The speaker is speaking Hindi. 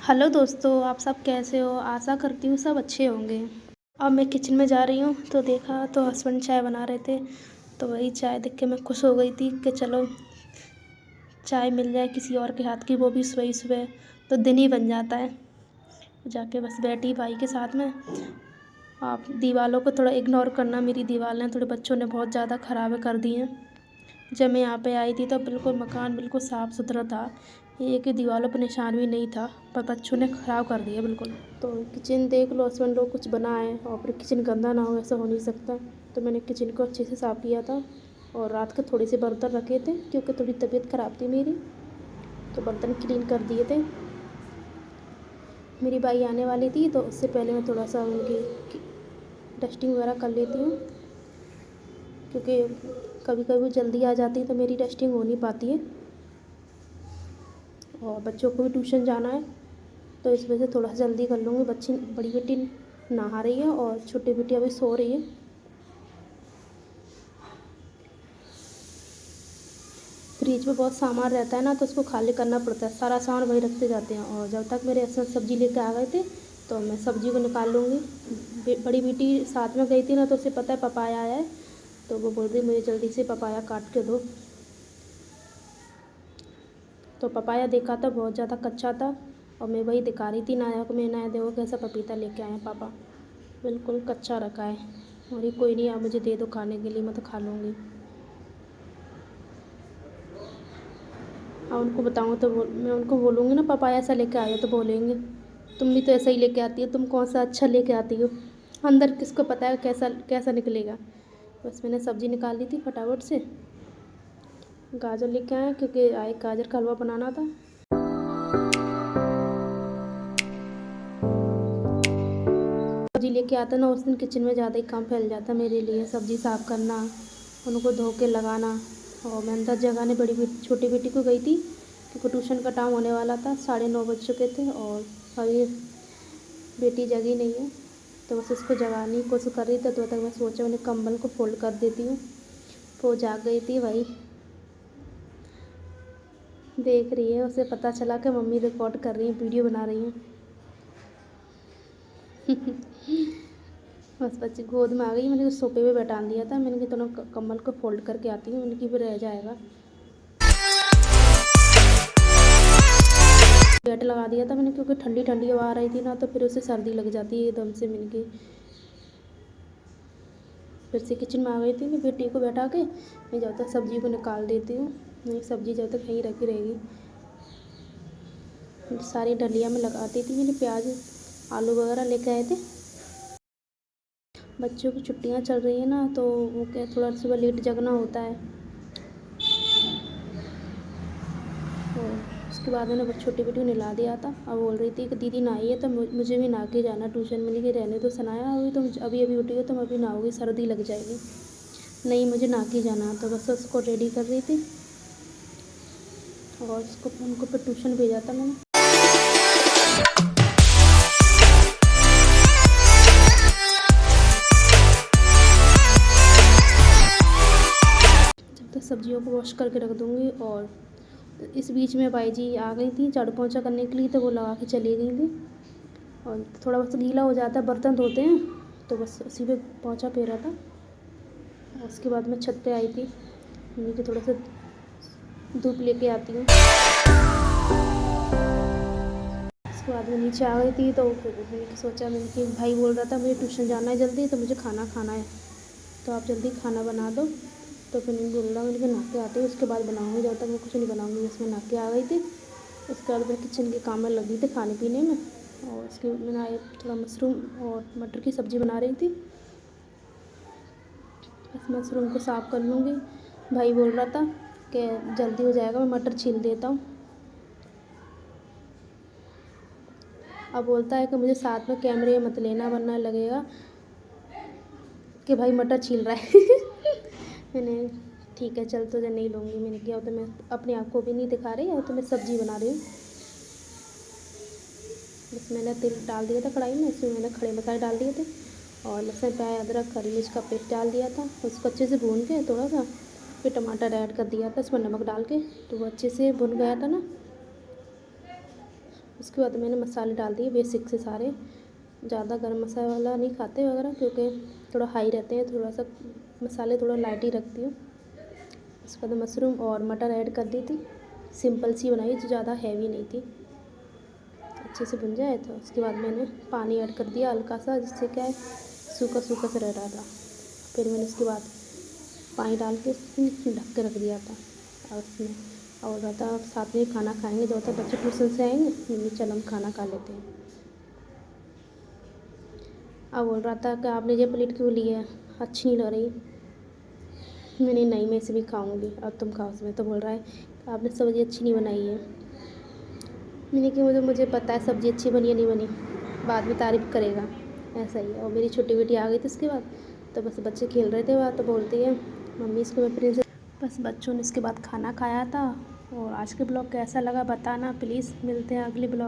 हेलो दोस्तों, आप सब कैसे हो? आशा करती हूँ सब अच्छे होंगे। अब मैं किचन में जा रही हूँ तो देखा तो हस्बैंड चाय बना रहे थे। तो वही चाय देख के मैं खुश हो गई थी कि चलो चाय मिल जाए किसी और के हाथ की, वो भी सुबह सुबह, तो दिन ही बन जाता है। जाके बस बैठी भाई के साथ में। आप दीवारों को थोड़ा इग्नोर करना, मेरी दीवारें थोड़े बच्चों ने बहुत ज़्यादा ख़राब कर दी हैं। जब मैं यहाँ पे आई थी तो बिल्कुल मकान बिल्कुल साफ़ सुथरा था, एक दीवारों पर निशान भी नहीं था, पर बच्चों ने ख़राब कर दिया बिल्कुल। तो किचन देख लो, हस्बैंड लोग कुछ बनाए और फिर किचन गंदा ना हो, ऐसा हो नहीं सकता। तो मैंने किचन को अच्छे से साफ़ किया था और रात के थोड़े से बर्तन रखे थे क्योंकि थोड़ी तबीयत ख़राब थी मेरी, तो बर्तन क्लीन कर दिए थे। मेरी बाई आने वाली थी तो उससे पहले मैं थोड़ा सा उनकी डस्टिंग वगैरह कर लेती हूँ, क्योंकि कभी कभी जल्दी आ जाती है तो मेरी डस्टिंग हो नहीं पाती है और बच्चों को भी ट्यूशन जाना है, तो इस वजह से थोड़ा सा जल्दी कर लूँगी। बड़ी बेटी नहा रही है और छोटी बेटी अभी सो रही है। फ्रिज में बहुत सामान रहता है ना, तो उसको खाली करना पड़ता है, सारा सामान वही रखते जाते हैं। और जब तक मेरे हस्बैंड सब्ज़ी लेके आ गए थे तो मैं सब्ज़ी को निकाल लूँगी। बड़ी बेटी साथ में गई थी ना, तो उसे पता है पपाया आया है, तो वो बोल रही मुझे जल्दी से पपाया काट के दो। तो पपाया देखा था बहुत ज़्यादा कच्चा था और मैं वही दिखा रही थी नाया को, मैं नाया देखो कैसा पपीता लेके आए हैं पापा, बिल्कुल कच्चा रखा है। और ये कोई नहीं, आप मुझे दे दो खाने के लिए, मैं तो खा लूँगी। और उनको बताऊँ तो मैं उनको बोलूँगी ना पपाया ऐसा लेके आए हो, तो बोलेंगे तुम भी तो ऐसा ही लेके आती हो, तुम कौन सा अच्छा लेके आती हो, अंदर किसको पता है कैसा कैसा निकलेगा। बस मैंने सब्ज़ी निकाल ली थी फटाफट से। गाजर लेके आए क्योंकि आए गाजर का हलवा बनाना था। सब्ज़ी लेके आता ना, उस दिन किचन में ज़्यादा ही काम फैल जाता मेरे लिए, सब्ज़ी साफ़ करना, उनको धो के लगाना। और मैं अंदर जगाने छोटी बेटी को गई थी क्योंकि ट्यूशन का टाइम होने वाला था, 9:30 बज चुके थे और अभी बेटी जगी नहीं है, तो बस उसको जगाने की कोशिश कर रही थी। तो तक मैं सोचा उन्हें कंबल को फोल्ड कर देती हूँ। वो जाग गई थी भाई, देख रही है, उसे पता चला कि मम्मी रिकॉर्ड कर रही है, वीडियो बना रही हैं। बस बच्ची गोद में आ गई, मैंने उस सोफे पे बैठा दिया था, मैंने कि दोनों कम्बल को फोल्ड करके आती हूँ, उनकी भी रह जाएगा। गेट लगा दिया था मैंने क्योंकि ठंडी ठंडी हवा आ रही थी ना, तो फिर उसे सर्दी लग जाती है एकदम से। मैंने की फिर से किचन में आ गई थी, मैं बेटी को बैठा के मैं जब तक सब्ज़ी को निकाल देती हूँ, मेरी सब्ज़ी जब तक यहीं रखी रहेगी। सारी डलिया में लगाती थी, मैंने प्याज आलू वगैरह लेके आए थे। बच्चों की छुट्टियां चल रही है ना, तो वो क्या थोड़ा सुबह लेट जगना होता है। और उसके बाद मैंने छोटी बेटी को नहला दिया था। अब बोल रही थी कि दीदी नहाई है तो मुझे भी नहा के जाना ट्यूशन। मैंने कि रहने तो सनाया, अभी तुम अभी उठी हो, तुम अभी नहाओगी सर्दी लग जाएगी। नहीं मुझे नहा के जाना, तो बस उसको रेडी कर रही थी और उनको फिर ट्यूशन भेजा था मैंने। जब तक सब्जियों को वॉश करके रख दूँगी। और इस बीच में बाई जी आ गई थी झाड़ू पोंछा करने के लिए, तो वो लगा के चली गई थी। और थोड़ा बहुत गीला हो जाता है, बर्तन धोते हैं, तो बस उसी पे पोंछा फेरा था। और उसके बाद मैं छत पे आई थी, मैंने कि थोड़ा सा धूप लेके आती हूँ। उसके बाद मैं नीचे आ गई थी, तो फिर मैंने सोचा, मैंने कि भाई बोल रहा था मुझे ट्यूशन जाना है जल्दी, तो मुझे खाना खाना है, तो आप जल्दी खाना बना दो। तो फिर मैंने बोल रहा मैंने कि नहा के आती हूँ, उसके बाद बनाऊँगी, जब तक मैं कुछ नहीं बनाऊँगी। उसमें नहा के आ गई थी। उसके बाद मैं किचन के काम में लगी थी खाने पीने में, और उसके मैंने थोड़ा मशरूम और मटर की सब्ज़ी बना रही थी। बस मशरूम को साफ़ कर लूँगी। भाई बोल रहा था कि जल्दी हो जाएगा, मैं मटर छील देता हूँ। अब बोलता है कि मुझे साथ में कैमरे मत लेना वरना लगेगा कि भाई मटर छील रहा है। मैंने ठीक है चल तुझे नहीं लूँगी। मैंने किया तो मैं अपने आप को भी नहीं दिखा रही, और तो मैं सब्ज़ी बना रही हूँ। बस मैंने तेल डाल दिया था कढ़ाई में, इसमें मैंने खड़े मसाले डाल दिए थे और लहसुन प्याज अदरक हरी मिर्च का पेस्ट डाल दिया था। उसको अच्छे से भून के थोड़ा सा फिर टमाटर ऐड कर दिया था, उसमें नमक डाल के, तो वो अच्छे से भुन गया था ना। उसके बाद मैंने मसाले डाल दिए बेसिक से सारे। ज़्यादा गर्म मसाला नहीं खाते वगैरह, क्योंकि थोड़ा हाई रहते हैं, थोड़ा सा मसाले थोड़ा लाइट ही रखती हूँ। उसके बाद मशरूम और मटर ऐड कर दी थी। सिंपल सी बनाई, जो ज़्यादा हैवी नहीं थी। अच्छे से बन जाए तो उसके बाद मैंने पानी ऐड कर दिया हल्का सा, जिससे क्या है सूखा सूखा सा रह रहा था। फिर मैंने उसके बाद पानी डाल के ढक के रख दिया था। और उसमें और ज़्यादा साथ में खाना खाएंगे, जो तक बच्चे ट्यूशन से आएंगे मम्मी चल हम खाना खा लेते हैं। अब बोल रहा था कि आपने ये प्लेट क्यों ली है, अच्छी नहीं लग रही। मैंने नहीं, मैं इसे भी खाऊंगी, अब तुम खाओ उसमें। तो बोल रहा है आपने सब्ज़ी अच्छी नहीं बनाई है। मैंने कहा मुझे पता है सब्ज़ी अच्छी बनी है नहीं बनी, बाद में तारीफ़ करेगा, ऐसा ही है। और मेरी छोटी बेटी आ गई थी उसके बाद, तो बस बच्चे खेल रहे थे वहाँ, तो बोलती है मम्मी इसको मैं प्रिंसेस। बस बच्चों ने इसके बाद खाना खाया था। और आज के ब्लॉग कैसा लगा बताना प्लीज़। मिलते हैं अगले ब्लॉग।